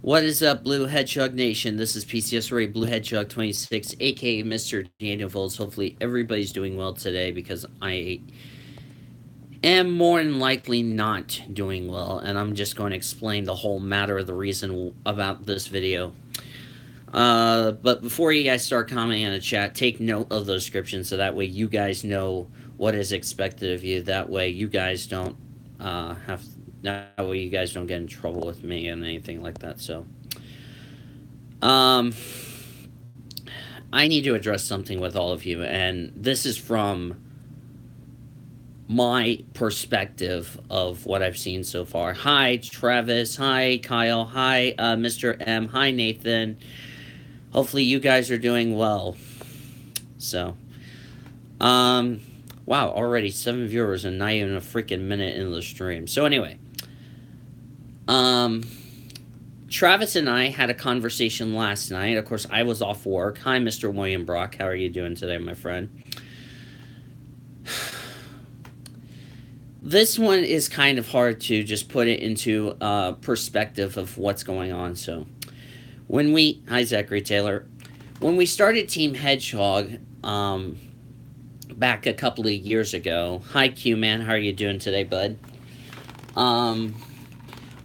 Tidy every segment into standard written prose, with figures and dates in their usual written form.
What is up, Blue Hedgehog Nation? This is PCS Ray Blue Hedgehog 26, aka Mr. Daniel Volz. Hopefully, everybody's doing well today because I am more than likely not doing well, and I'm just going to explain the whole matter of the reason about this video. But before you guys start commenting in the chat, take note of those descriptions so that way you guys know what is expected of you. That way, you guys don't have. That way, you guys don't get in trouble with me and anything like that. So. Um, I need to address something with all of you, and this is from my perspective of what I've seen so far. Hi, Travis. Hi, Kyle. Hi, Mr. M. Hi, Nathan. Hopefully, you guys are doing well. So, um, wow, already 7 viewers and not even a freaking minute into the stream. So, anyway, um, Travis and I had a conversation last night. Of course, I was off work. Hi, Mr. William Brock. How are you doing today, my friend? This one is kind of hard to just put it into perspective of what's going on. So, hi, Zachary Taylor. When we started Team Hedgehog back a couple of years ago, hi, Q Man. How are you doing today, bud? Um,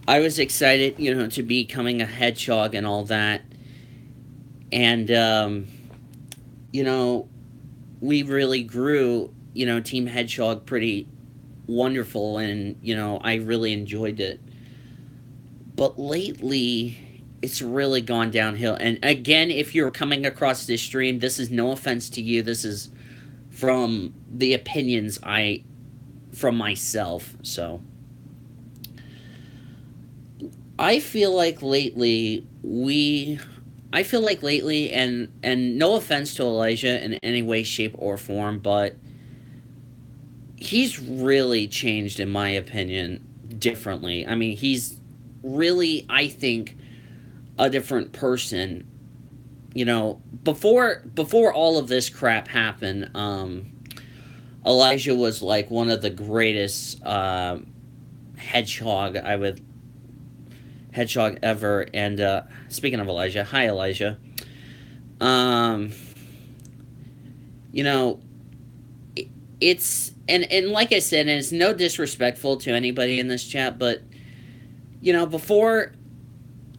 I was excited, to be becoming a hedgehog and all that. And, we really grew, Team Hedgehog pretty wonderful, and, I really enjoyed it. But lately, it's really gone downhill. And again, if you're coming across this stream, this is no offense to you. This is from the opinions from myself. So I feel like lately and no offense to Elijah in any way, shape, or form, but he's really changed, in my opinion, differently. I mean, he's really, I think, a different person. Before all of this crap happened, Elijah was like one of the greatest hedgehog I would hedgehog ever. And speaking of Elijah, hi Elijah. Um, you know, it's and like I said, and it's no disrespectful to anybody in this chat, but you know, before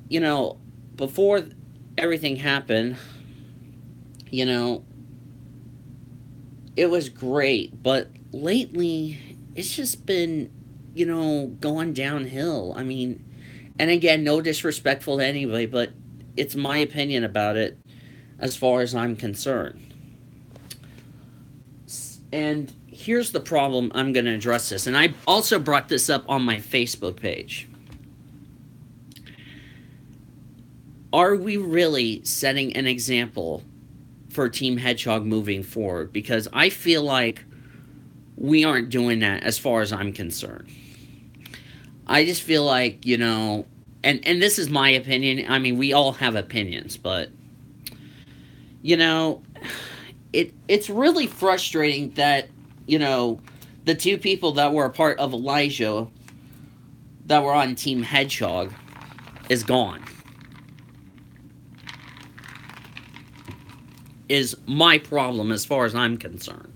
you know, before everything happened, you know, it was great, but lately it's just been, going downhill. I mean, and again, no disrespectful to anybody, but it's my opinion about it as far as I'm concerned. And here's the problem. I'm going to address this. And I also brought this up on my Facebook page. Are we really setting an example for Team Hedgehog moving forward? Because I feel like we aren't doing that as far as I'm concerned. I just feel like, and this is my opinion. I mean, we all have opinions, but it's really frustrating that, the two people that were a part of Elijah that were on Team Hedgehog is gone. Is my problem as far as I'm concerned.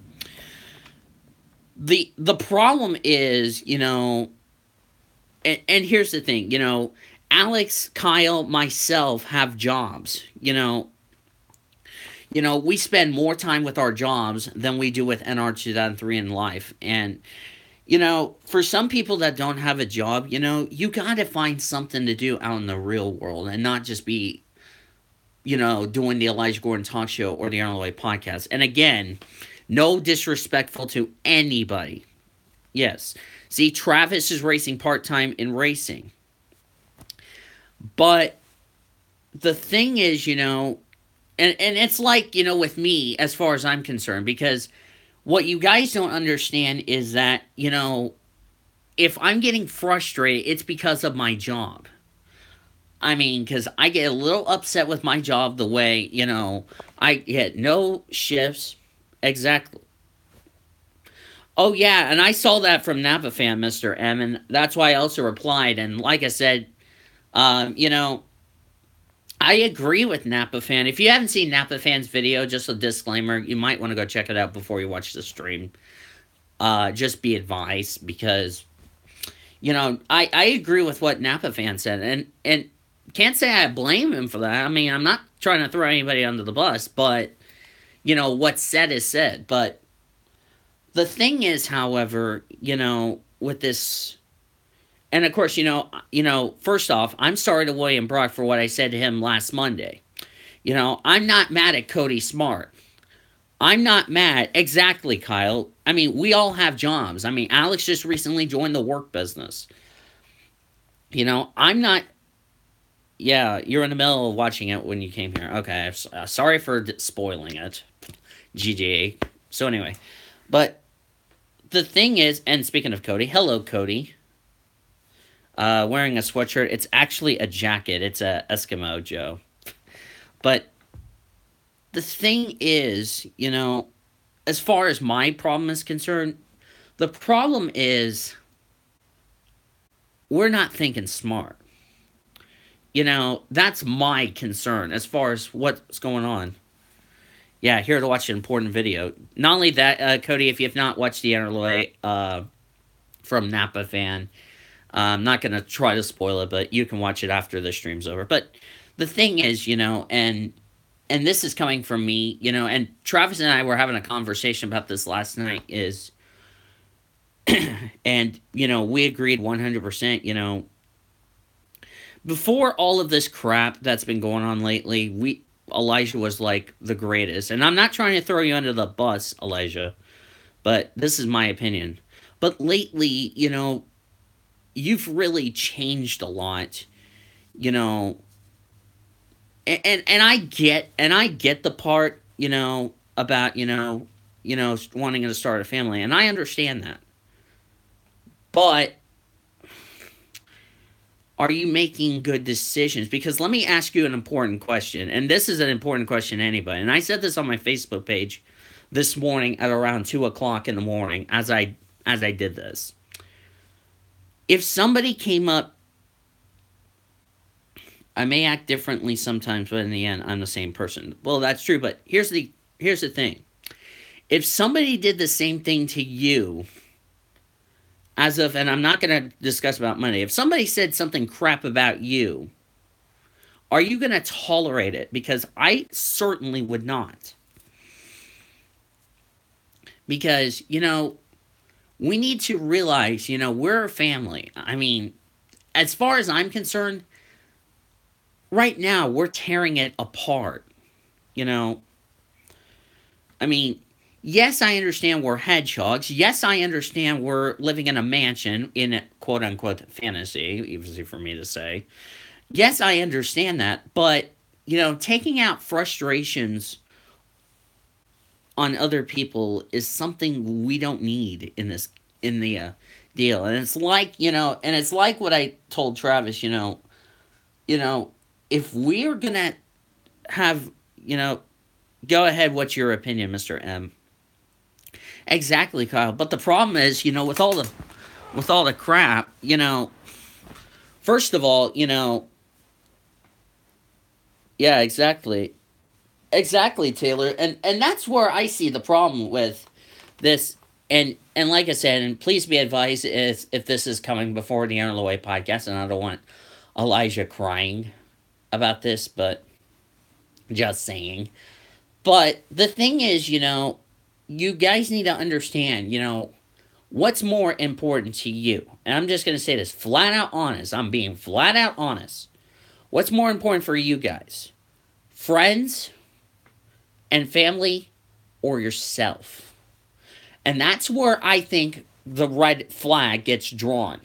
The problem is, and here's the thing, Alex, Kyle, myself have jobs, we spend more time with our jobs than we do with NR 2003 in life. And, for some people that don't have a job, you got to find something to do out in the real world and not just be, doing the Elijah Gordon talk show or the Arnold Way podcast. And again, no disrespectful to anybody. Yes. See, Travis is racing part-time in racing. But the thing is, and it's like, with me, as far as I'm concerned, because what you guys don't understand is that, if I'm getting frustrated, it's because of my job. I mean, because I get a little upset with my job the way, I get no shifts. Exactly. Oh, yeah, and I saw that from Napa fan, Mr. M, and that's why I also replied. And like I said, um, you know, I agree with Napa Fan. If you haven't seen Napa Fan's video, just a disclaimer, you might want to go check it out before you watch the stream. Just be advised, because I agree with what Napa Fan said, and can't say I blame him for that. I mean, I'm not trying to throw anybody under the bus, but what's said is said. But the thing is, however, with this, and of course, first off, I'm sorry to William Brock for what I said to him last Monday. I'm not mad at Cody Smart. I'm not mad. Exactly, Kyle. I mean, we all have jobs. I mean, Alex just recently joined the work business. I'm not... Yeah, you're in the middle of watching it when you came here. Okay, sorry for spoiling it. GGA. So anyway, but the thing is, and speaking of Cody, hello, Cody. Wearing a sweatshirt. It's actually a jacket. It's a Eskimo Joe. But the thing is, as far as my problem is concerned, the problem is we're not thinking smart. That's my concern as far as what's going on. Yeah, here to watch an important video. Not only that, Cody, if you have not watched the interlay from Napa Fan, I'm not going to try to spoil it, but you can watch it after the stream's over. But the thing is, and this is coming from me, and Travis and I were having a conversation about this last night, is, and, we agreed 100%, before all of this crap that's been going on lately, Elijah was like the greatest. And I'm not trying to throw you under the bus, Elijah, but this is my opinion. But lately, you've really changed a lot, and I get the part, about, wanting to start a family, and I understand that. But are you making good decisions? Because let me ask you an important question, and this is an important question to anybody. And I said this on my Facebook page this morning at around 2 o'clock in the morning as I did this. If somebody came up, I may act differently sometimes, but in the end, I'm the same person. Well, that's true, but here's the thing. If somebody did the same thing to you, and I'm not going to discuss about money, if somebody said something crap about you, are you going to tolerate it? Because I certainly would not. Because, we need to realize, we're a family. I mean, as far as I'm concerned, right now, we're tearing it apart. I mean, yes, I understand we're hedgehogs. Yes, I understand we're living in a mansion in a quote-unquote fantasy, easy for me to say. Yes, I understand that. But, taking out frustrations on other people is something we don't need in the deal. And it's like, it's like what I told Travis, if we're going to have, go ahead, what's your opinion, Mr. M? Exactly, Kyle. But the problem is, with all the crap, first of all, yeah, exactly. Exactly, Taylor. And that's where I see the problem with this. And like I said, and please be advised if this is coming before the Aaron Loy podcast, and I don't want Elijah crying about this, but just saying. But the thing is, you guys need to understand, what's more important to you. And I'm just going to say this flat out honest. I'm being flat out honest. What's more important for you guys? Friends and family, or yourself? And that's where I think the red flag gets drawn.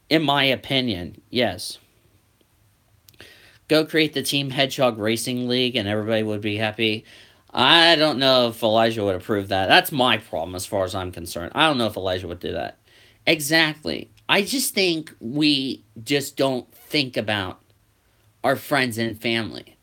In my opinion, yes. Go create the Team Hedgehog Racing League and everybody would be happy. I don't know if Elijah would approve that. That's my problem as far as I'm concerned. I don't know if Elijah would do that. Exactly. I just think we just don't think about our friends and family.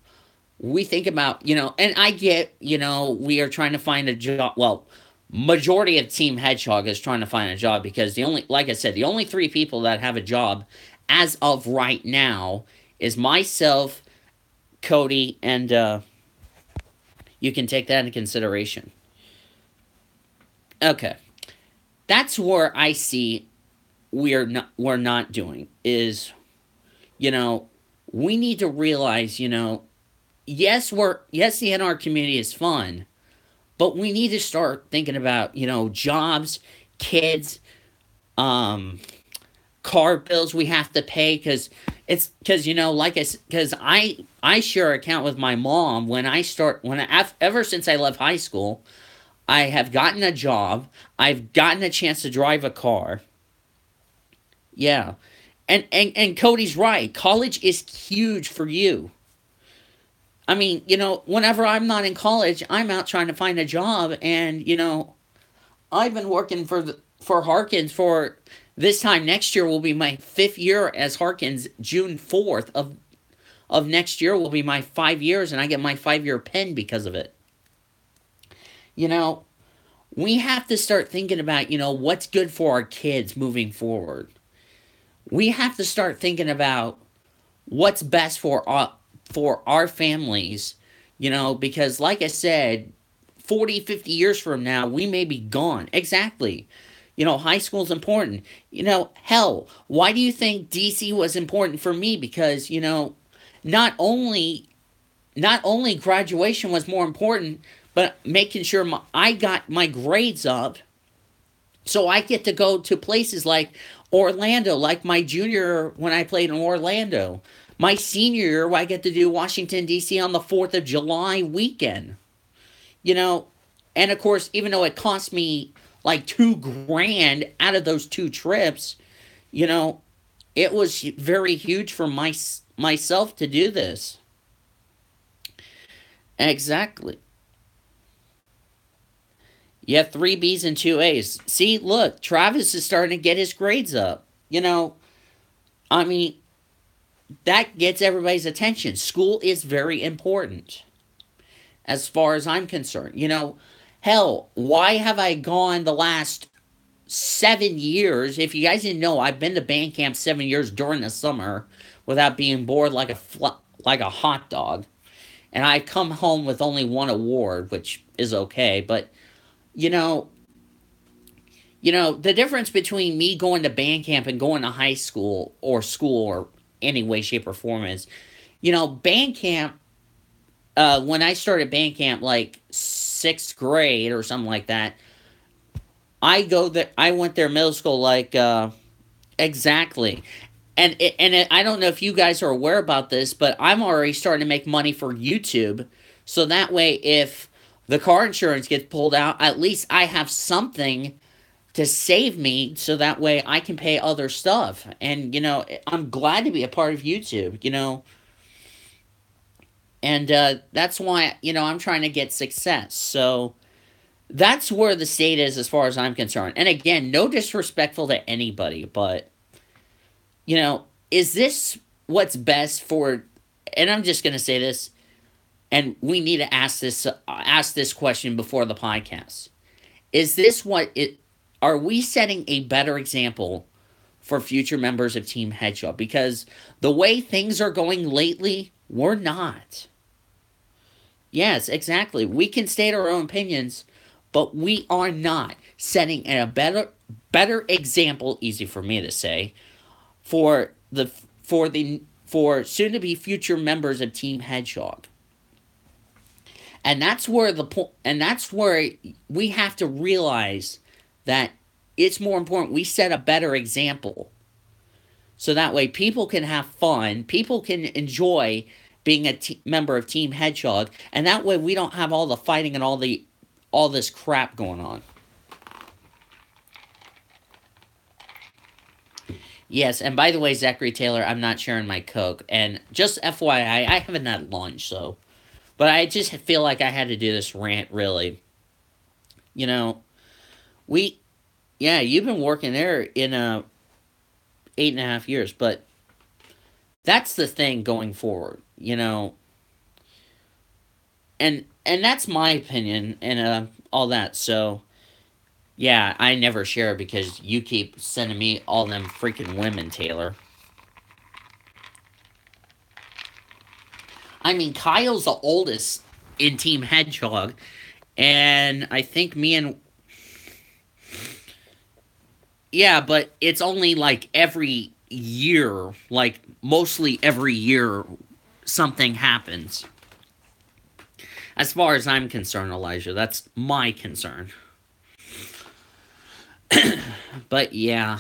We think about, and I get, we are trying to find a job. Well, majority of Team Hedgehog is trying to find a job because like I said, the only 3 people that have a job as of right now is myself, Cody, and you can take that into consideration. Okay, that's where I see we're not doing is, you know, we need to realize, yes, the NR community is fun, but we need to start thinking about, jobs, kids, um, car bills we have to pay because I share an account with my mom. Ever since I left high school, I have gotten a job. I've gotten a chance to drive a car. Yeah. And Cody's right. College is huge for you. I mean, whenever I'm not in college, I'm out trying to find a job, and I've been working for Harkins for this time next year will be my 5th year as Harkins. June 4th of next year will be my 5 years, and I get my 5-year pen because of it. We have to start thinking about, what's good for our kids moving forward. We have to start thinking about what's best for our families, because like I said, 40, 50 years from now, we may be gone. Exactly. High school is important. Hell, why do you think DC was important for me? Because, not only graduation was more important, but making sure I got my grades up so I get to go to places like Orlando, like my junior when I played in Orlando. My senior year, I get to do Washington, D.C. on the 4th of July weekend. And of course, even though it cost me like $2,000 out of those 2 trips, it was very huge for myself to do this. Exactly. You have 3 B's and 2 A's. See, look, Travis is starting to get his grades up. I mean, that gets everybody's attention. School is very important, as far as I'm concerned. Hell, why have I gone the last 7 years? If you guys didn't know, I've been to band camp 7 years during the summer without being bored like a hot dog. And I come home with only 1 award, which is okay. But, the difference between me going to band camp and going to high school or any way, shape, or form is, band camp, when I started band camp, like 6th grade or something like that, I went there middle school, like, exactly. And I don't know if you guys are aware about this, but I'm already starting to make money for YouTube. So that way, if the car insurance gets pulled out, at least I have something to save me, so that way I can pay other stuff. And, I'm glad to be a part of YouTube, And that's why, I'm trying to get success. So that's where the state is as far as I'm concerned. And again, no disrespectful to anybody, but, is this what's best for... And I'm just going to say this, and we need to ask this question before the podcast. Is this what it... Are we setting a better example for future members of Team Hedgehog? Because the way things are going lately, we're not. Yes, exactly. We can state our own opinions, but we are not setting a better example, easy for me to say, for soon to be future members of Team Hedgehog. And that's where we have to realize that it's more important we set a better example. So that way people can have fun, people can enjoy being a member of Team Hedgehog, and that way we don't have all the fighting and all this crap going on. Yes, and by the way, Zachary Taylor, I'm not sharing my Coke. And just FYI, I haven't had lunch, so... But I just feel like I had to do this rant, really. Yeah, you've been working there in 8.5 years, but that's the thing going forward, And that's my opinion and all that, so... Yeah, I never share because you keep sending me all them freaking women, Taylor. I mean, Kyle's the oldest in Team Hedgehog, and I think me and yeah, but it's only like every year, like mostly every year, something happens. As far as I'm concerned, Elijah, that's my concern. But yeah.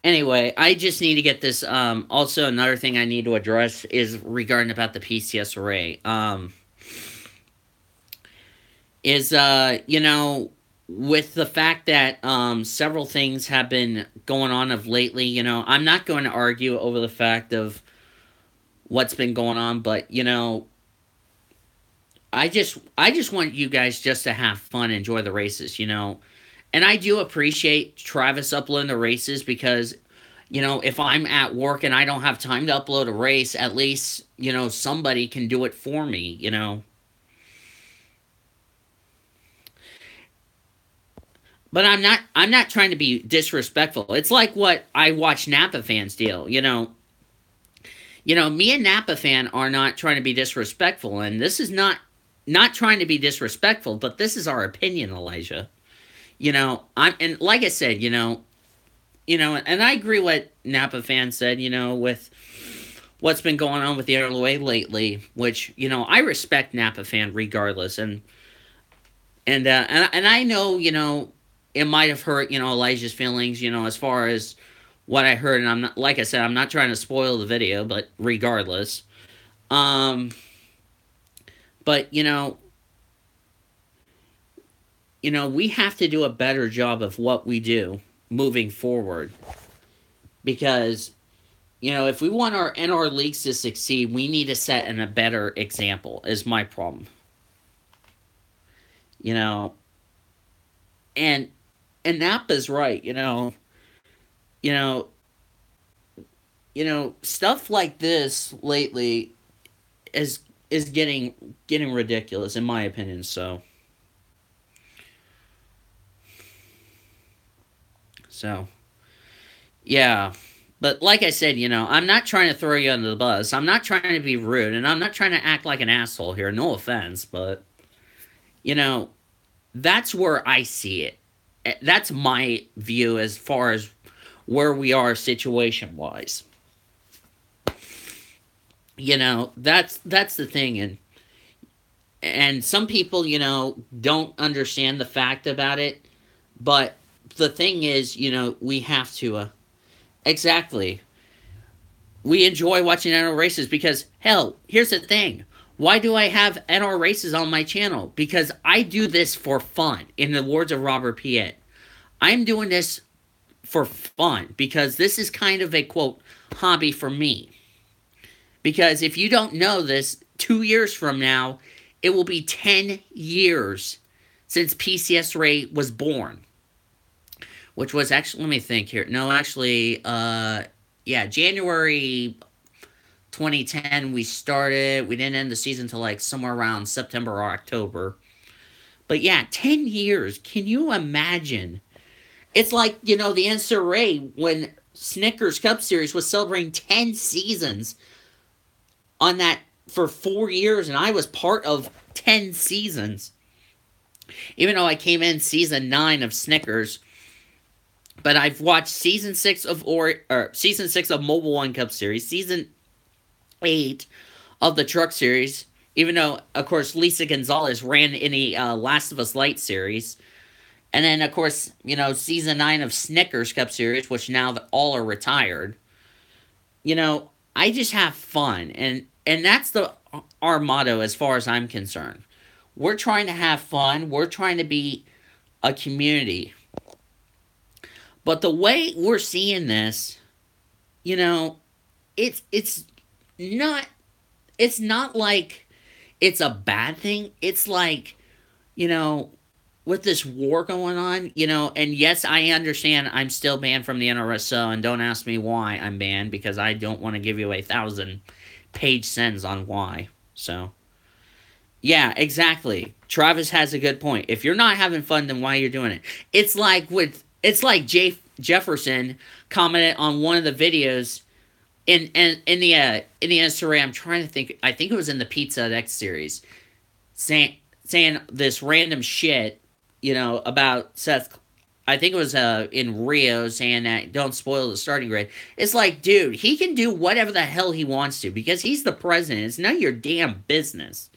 Anyway, I just need to get this. Also, another thing I need to address is regarding about the PCS array. With the fact that several things have been going on of lately, I'm not going to argue over the fact of what's been going on, but I just want you guys just to have fun, enjoy the races. And I do appreciate Travis uploading the races because, if I'm at work and I don't have time to upload a race, at least, somebody can do it for me. But I'm not trying to be disrespectful. It's like what I watch Napa fans do. Me and Napa fan are not trying to be disrespectful, and this is not trying to be disrespectful, but this is our opinion, Elijah. And like I said, and I agree what Napa fan said, with what's been going on with the NLA lately, which, I respect Napa fan regardless, and I know, it might have hurt, Elijah's feelings, as far as what I heard, and I'm not, like I said, I'm not trying to spoil the video, but regardless, but, we have to do a better job of what we do moving forward. Because, if we want our NR leagues to succeed, we need to set a better example, is my problem. And Napa's right, stuff like this lately is getting ridiculous, in my opinion, so. Yeah. But like I said, I'm not trying to throw you under the bus. I'm not trying to be rude, and I'm not trying to act like an asshole here. No offense, but, that's where I see it. That's my view as far as where we are situation-wise. That's the thing, and some people, don't understand the fact about it, but the thing is, we have to, exactly. We enjoy watching NR races because, hell, here's the thing. Why do I have NR races on my channel? Because I do this for fun, in the words of Robert Piet. I'm doing this for fun because this is kind of a, quote, hobby for me. Because if you don't know this, 2 years from now, it will be 10 years since PCS Ray was born. Which was actually, let me think here. No, actually, January 2010 we started. We didn't end the season until like somewhere around September or October. But yeah, 10 years. Can you imagine? It's like, the NCAA when Snickers Cup Series was celebrating 10 seasons on that for 4 years, and I was part of 10 seasons. Even though I came in season 9 of Snickers. But I've watched season 6 of Mobile One Cup Series, season 8 of the Truck Series, even though, of course, Lisa Gonzalez ran in the Last of Us Light series. And then, of course, season 9 of Snickers Cup Series, which now all are retired. I just have fun. And that's our motto as far as I'm concerned. We're trying to have fun. We're trying to be a community. But the way we're seeing this, it's not like it's a bad thing. It's like, with this war going on, and yes, I understand I'm still banned from the NRSO, and don't ask me why I'm banned, because I don't want to give you 1,000-page sentence on why. So, yeah, exactly. Travis has a good point. If you're not having fun, then why you're doing it? It's like Jay Jefferson commented on one of the videos in the Instagram, I'm trying to think. I think it was in the Pizza X series, saying this random shit, about Seth. I think it was in Rio, saying that don't spoil the starting grid. It's like, dude, he can do whatever the hell he wants to because he's the president. It's none of your damn business.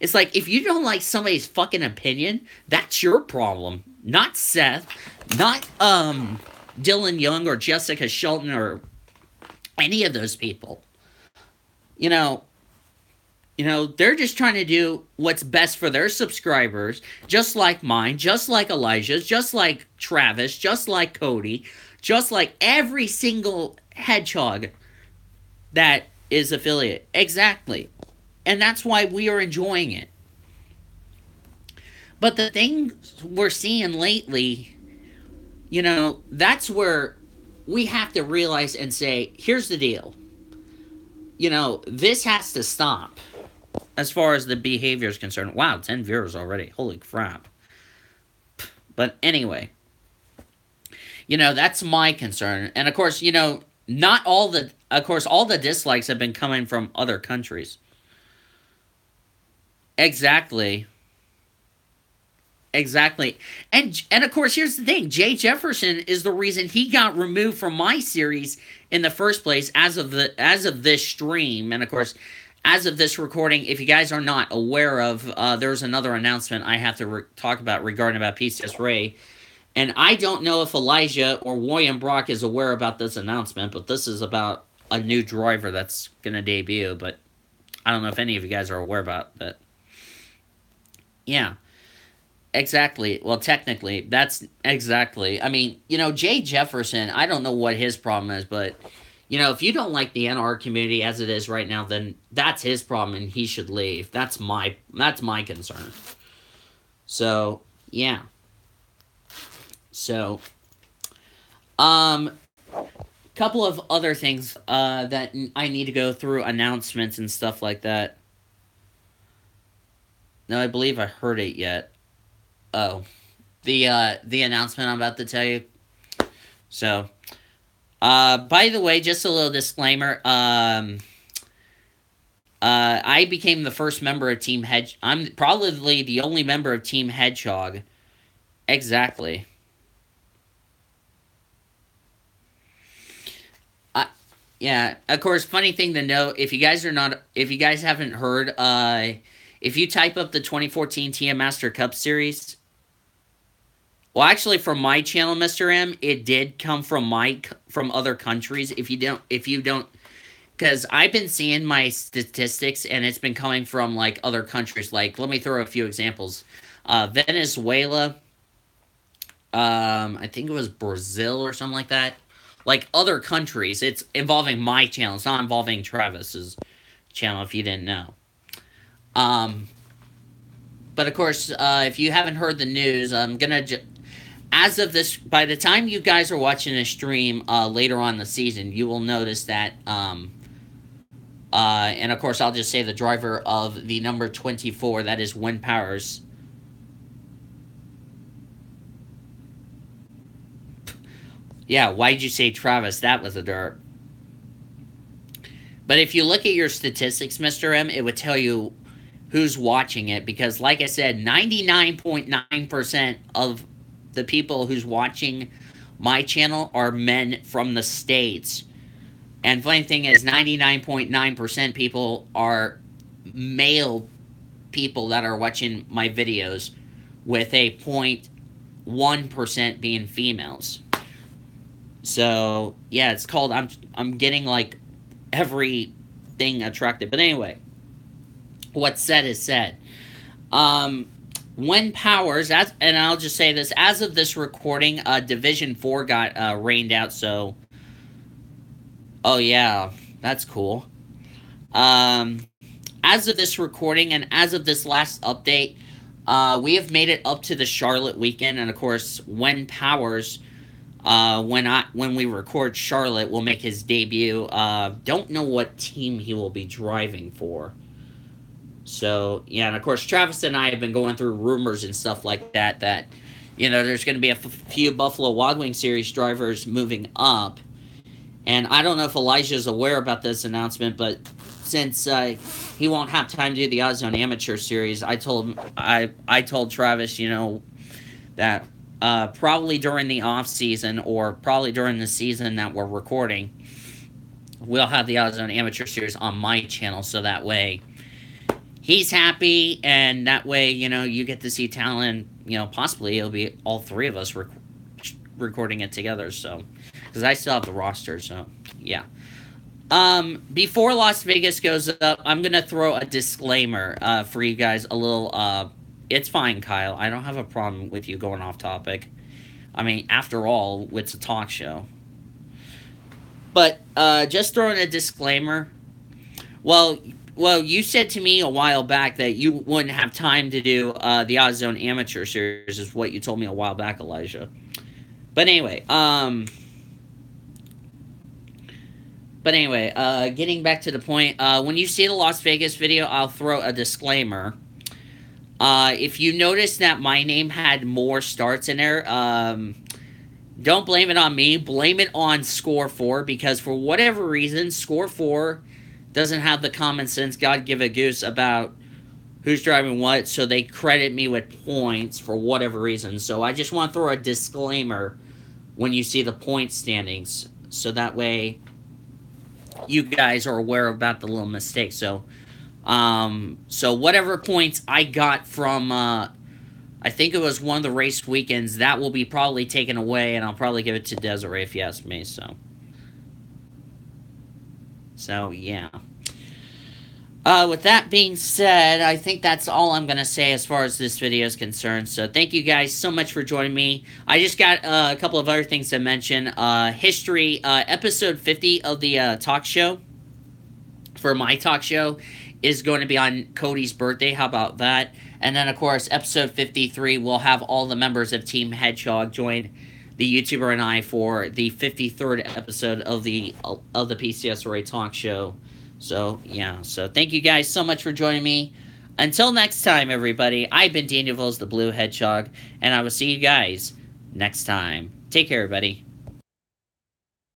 It's like, if you don't like somebody's fucking opinion, that's your problem, not Seth, not Dylan Young or Jessica Shelton or any of those people. You know, they're just trying to do what's best for their subscribers, just like mine, just like Elijah's, just like Travis, just like Cody, just like every single hedgehog that is affiliate. Exactly. And that's why we are enjoying it. But the things we're seeing lately, that's where we have to realize and say, here's the deal. This has to stop as far as the behavior is concerned. Wow, 10 viewers already. Holy crap. But anyway, that's my concern. And of course, not all the, of course, all the dislikes have been coming from other countries. Exactly. Exactly. And of course, here's the thing. Jay Jefferson is the reason he got removed from my series in the first place as of this stream. And of course, as of this recording, if you guys are not aware of, there's another announcement I have to talk about regarding PCS Ray. And I don't know if Elijah or William Brock is aware about this announcement, but this is about a new driver that's going to debut. But I don't know if any of you guys are aware about that. Yeah. Exactly. Well, technically, that's exactly. I mean, Jay Jefferson, I don't know what his problem is, but, if you don't like the NR community as it is right now, then that's his problem and he should leave. That's my concern. So, yeah. So, couple of other things that I need to go through, announcements and stuff like that. No, I believe I heard it yet. Oh, the announcement I'm about to tell you. So, by the way, just a little disclaimer. I became the first member of Team Hedge. I'm probably the only member of Team Hedgehog. Exactly. Yeah. Of course, funny thing to note, if you guys haven't heard, if you type up the 2014 TM Master Cup Series. Well, actually, from my channel, Mr. M, it did come from other countries. If you don't, because I've been seeing my statistics, and it's been coming from, like, other countries. Like, let me throw a few examples. Venezuela, I think it was Brazil or something like that. Like, other countries. It's involving my channel. It's not involving Travis's channel, if you didn't know. But, of course, if you haven't heard the news, I'm going to... As of this, by the time you guys are watching the stream later on in the season, you will notice that, and of course, I'll just say the driver of the number 24, that is Wind Powers. Yeah, why'd you say Travis? That was a dirt. But if you look at your statistics, Mr. M, it would tell you who's watching it, because, like I said, 99.9% of the people who's watching my channel are men from the States. And funny thing is, 99.9% people are male people that are watching my videos, with a 0.1% being females. So, yeah, it's called, I'm getting, like, everything attractive. But anyway, what's said is said. When Powers, and I'll just say this, as of this recording, Division 4 got rained out, so... Oh, yeah, that's cool. As of this recording, and as of this last update, we have made it up to the Charlotte weekend, and of course, when Powers, when we record Charlotte, will make his debut. Don't know what team he will be driving for. So, yeah, and of course, Travis and I have been going through rumors and stuff like that, there's going to be a few Buffalo Wild Wings Series drivers moving up. And I don't know if Elijah is aware about this announcement, but since he won't have time to do the Ozone Amateur Series, I told Travis, that probably during the off season or probably during the season that we're recording, we'll have the Ozone Amateur Series on my channel, so that way he's happy, and that way, you get to see talent. Possibly it'll be all three of us recording it together. So, because I still have the roster, so yeah. Before Las Vegas goes up, I'm gonna throw a disclaimer for you guys. A little. It's fine, Kyle. I don't have a problem with you going off topic. I mean, after all, it's a talk show. But just throwing a disclaimer. Well, you said to me a while back that you wouldn't have time to do the Ozone Amateur Series, is what you told me a while back, Elijah. But anyway, getting back to the point, when you see the Las Vegas video, I'll throw a disclaimer. If you notice that my name had more starts in there, don't blame it on me. Blame it on Score 4, because for whatever reason, Score 4 doesn't have the common sense God give a goose about who's driving what, so they credit me with points for whatever reason. So I just want to throw a disclaimer when you see the point standings, so that way you guys are aware about the little mistake. So whatever points I got from, I think it was one of the race weekends, that will be probably taken away, and I'll probably give it to Desiree if you ask me, So, yeah. With that being said, I think that's all I'm going to say as far as this video is concerned. So, thank you guys so much for joining me. I just got a couple of other things to mention. History, episode 50 of the talk show, for my talk show, is going to be on Cody's birthday. How about that? And then, of course, episode 53 will have all the members of Team Hedgehog join the YouTuber and I for the 53rd episode of the PCSRA talk show. So, yeah. So, thank you guys so much for joining me. Until next time, everybody, I've been Daniel Vils, the Blue Hedgehog, and I will see you guys next time. Take care, everybody.